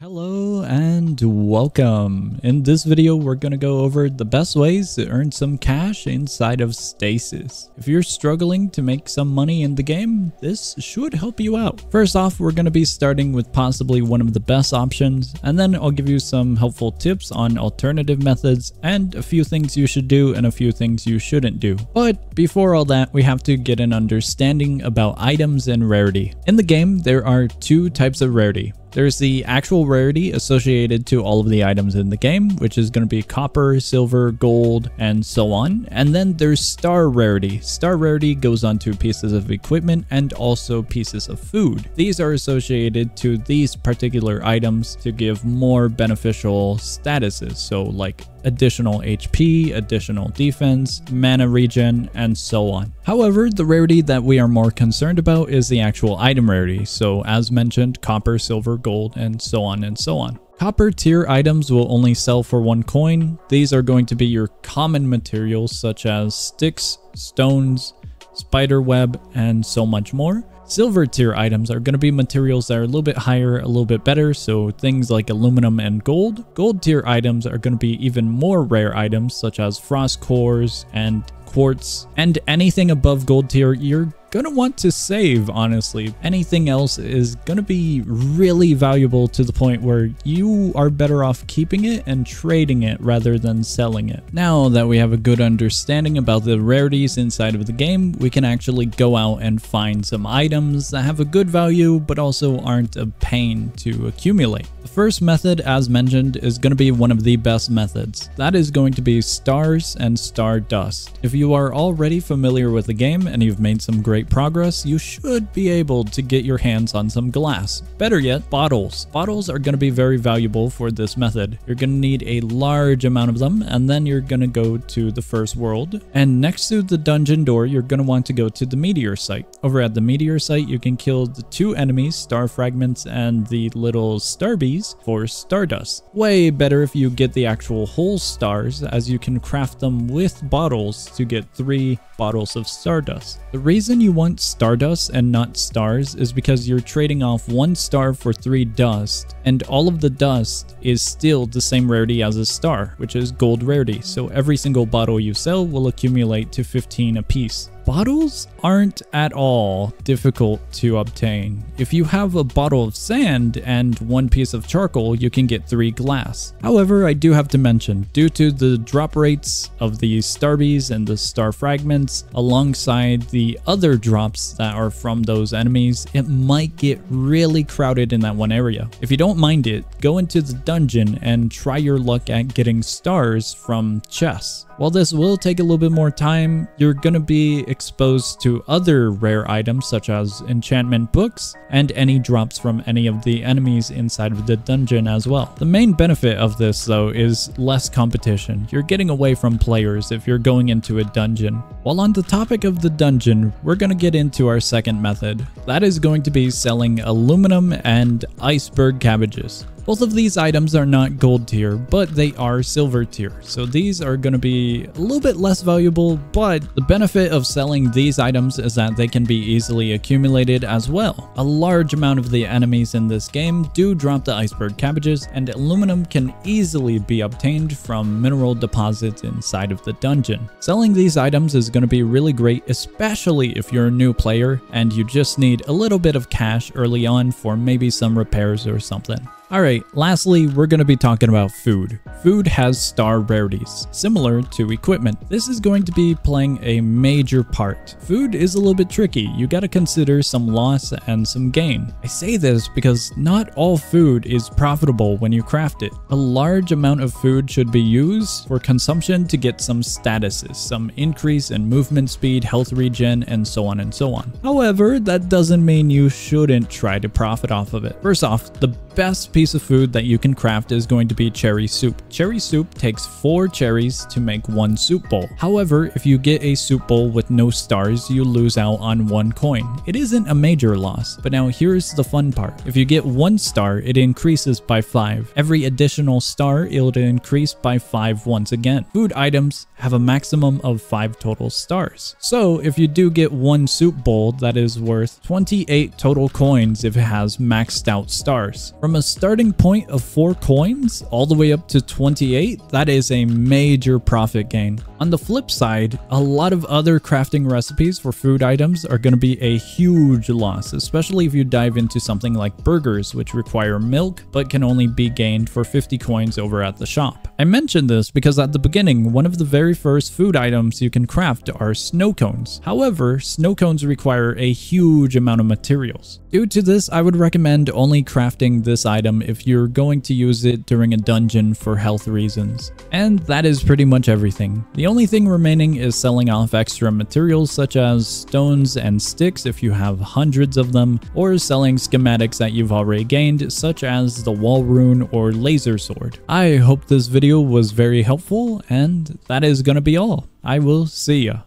Hello and welcome. In this video, we're going to go over the best ways to earn some cash inside of Stasis. If you're struggling to make some money in the game, this should help you out. First off, we're going to be starting with possibly one of the best options, and then I'll give you some helpful tips on alternative methods and a few things you should do and a few things you shouldn't do. But before all that, we have to get an understanding about items and rarity. In the game, there are two types of rarity. There's the actual rarity associated to all of the items in the game, which is going to be copper, silver, gold, and so on. And then there's star rarity. Star rarity goes on to pieces of equipment and also pieces of food. These are associated to these particular items to give more beneficial statuses. So like additional HP, additional defense, mana regen, and so on. However, the rarity that we are more concerned about is the actual item rarity. So as mentioned, copper, silver, gold, and so on and so on. Copper tier items will only sell for 1 coin. These are going to be your common materials such as sticks, stones, spider web, and so much more. Silver tier items are going to be materials that are a little bit higher, a little bit better, so things like aluminum and gold. Gold tier items are going to be even more rare items such as frost cores and quartz, and anything above gold tier you're gonna want to save, honestly. Anything else is gonna be really valuable to the point where you are better off keeping it and trading it rather than selling it. Now that we have a good understanding about the rarities inside of the game, we can actually go out and find some items that have a good value but also aren't a pain to accumulate. The first method, as mentioned, is going to be one of the best methods. That is going to be stars and stardust. If you are already familiar with the game and you've made some great progress, you should be able to get your hands on some glass. Better yet, bottles. Bottles are going to be very valuable for this method. You're going to need a large amount of them, and then you're going to go to the first world. And next to the dungeon door, you're going to want to go to the meteor site. Over at the meteor site, you can kill the 2 enemies, star fragments and the little starbies, for stardust. Way better if you get the actual whole stars, as you can craft them with bottles to get 3 bottles of stardust. The reason you want stardust and not stars is because you're trading off 1 star for 3 dust, and all of the dust is still the same rarity as a star, which is gold rarity, so every single bottle you sell will accumulate to 15 apiece. Bottles aren't at all difficult to obtain. If you have a bottle of sand and 1 piece of charcoal, you can get 3 glass. However, I do have to mention, due to the drop rates of the starbies and the star fragments, alongside the other drops that are from those enemies, it might get really crowded in that one area. If you don't mind it, go into the dungeon and try your luck at getting stars from chests. While this will take a little bit more time, you're going to be exposed to other rare items such as enchantment books and any drops from any of the enemies inside of the dungeon as well. The main benefit of this though is less competition. You're getting away from players if you're going into a dungeon. While on the topic of the dungeon, we're going to get into our second method. That is going to be selling aluminum and iceberg cabbages. Both of these items are not gold tier, but they are silver tier, so these are going to be a little bit less valuable, but the benefit of selling these items is that they can be easily accumulated as well. A large amount of the enemies in this game do drop the iceberg cabbages, and aluminum can easily be obtained from mineral deposits inside of the dungeon. Selling these items is going to be really great, especially if you're a new player and you just need a little bit of cash early on for maybe some repairs or something. Alright, lastly, we're going to be talking about food. Food has star rarities, similar to equipment. This is going to be playing a major part. Food is a little bit tricky. You got to consider some loss and some gain. I say this because not all food is profitable when you craft it. A large amount of food should be used for consumption to get some statuses, some increase in movement speed, health regen, and so on and so on. However, that doesn't mean you shouldn't try to profit off of it. First off, the best piece of food that you can craft is going to be cherry soup. Cherry soup takes 4 cherries to make 1 soup bowl. However, if you get a soup bowl with no stars, you lose out on 1 coin. It isn't a major loss, but now here's the fun part. If you get 1 star, it increases by 5. Every additional star, it'll increase by 5 once again. Food items have a maximum of 5 total stars. So if you do get 1 soup bowl, that is worth 28 total coins if it has maxed out stars. From a starting point of 4 coins all the way up to 28, that is a major profit gain. On the flip side, a lot of other crafting recipes for food items are going to be a huge loss, especially if you dive into something like burgers, which require milk but can only be gained for 50 coins over at the shop. I mentioned this because at the beginning, one of the very first food items you can craft are snow cones. However, snow cones require a huge amount of materials. Due to this, I would recommend only crafting this item if you're going to use it during a dungeon for health reasons. And that is pretty much everything. The only thing remaining is selling off extra materials such as stones and sticks if you have hundreds of them, or selling schematics that you've already gained such as the wall rune or laser sword. I hope this video was very helpful, and that is gonna be all. I will see ya.